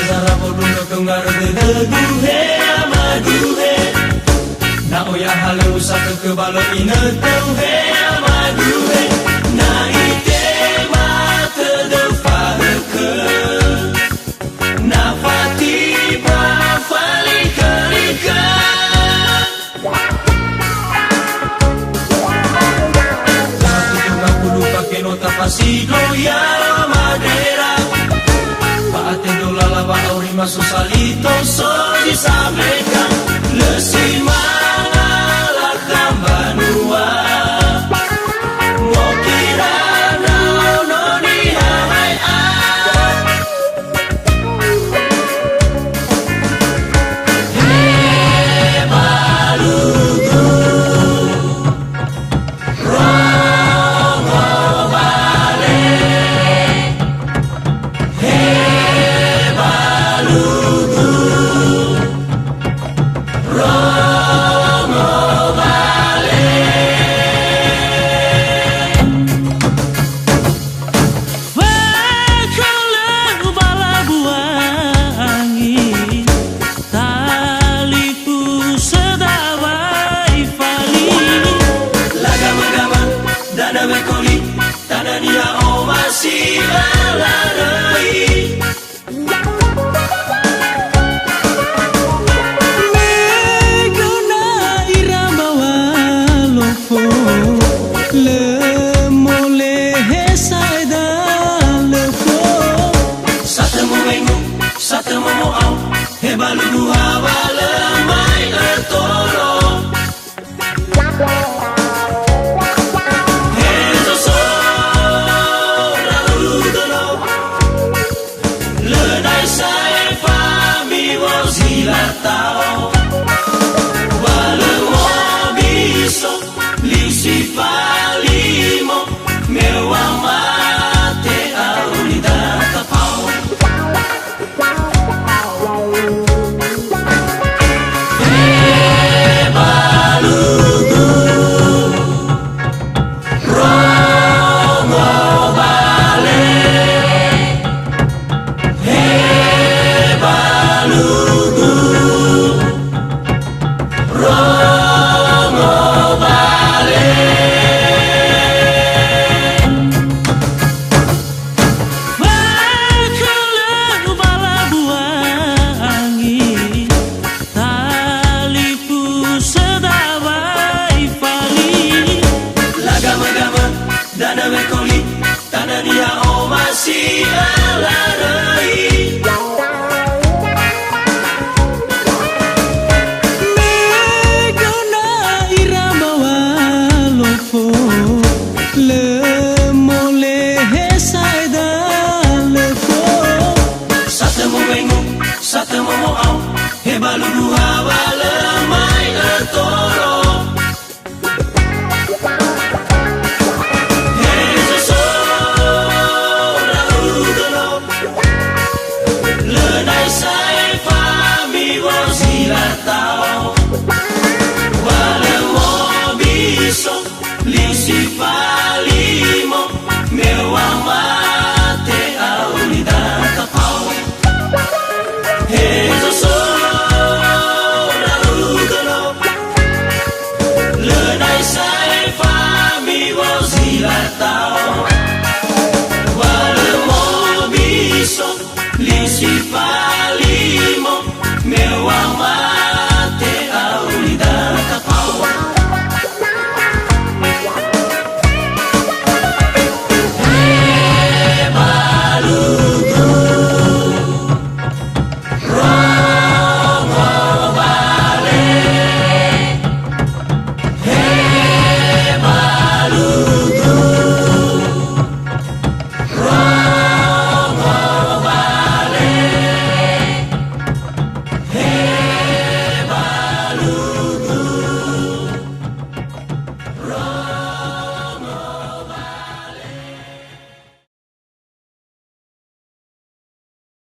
Zara boduno tunggar dedu he amadu he na oya halu satu kebalo ina tau he amadu he na ite mata de farke na fati ba falika lika satu kudu pakai nota pasilo ya madera atendo la lava ori maso salito so di sameka le simana la tambanua mo kirana no ni hai a he balugu rongo vale Balugu hawala mai ertoro Hezo so laudano Lenai sai fami wozilatao Wale mobiso lisi palimo Mewa mate aulida tapao Balugu hawala mai ertoro Hezo so laudano Lenai sai fami wozilatao Wale mobiso lisi palimo Mewa mate aulida tapao Hezo so Lenai sai fami wozilatao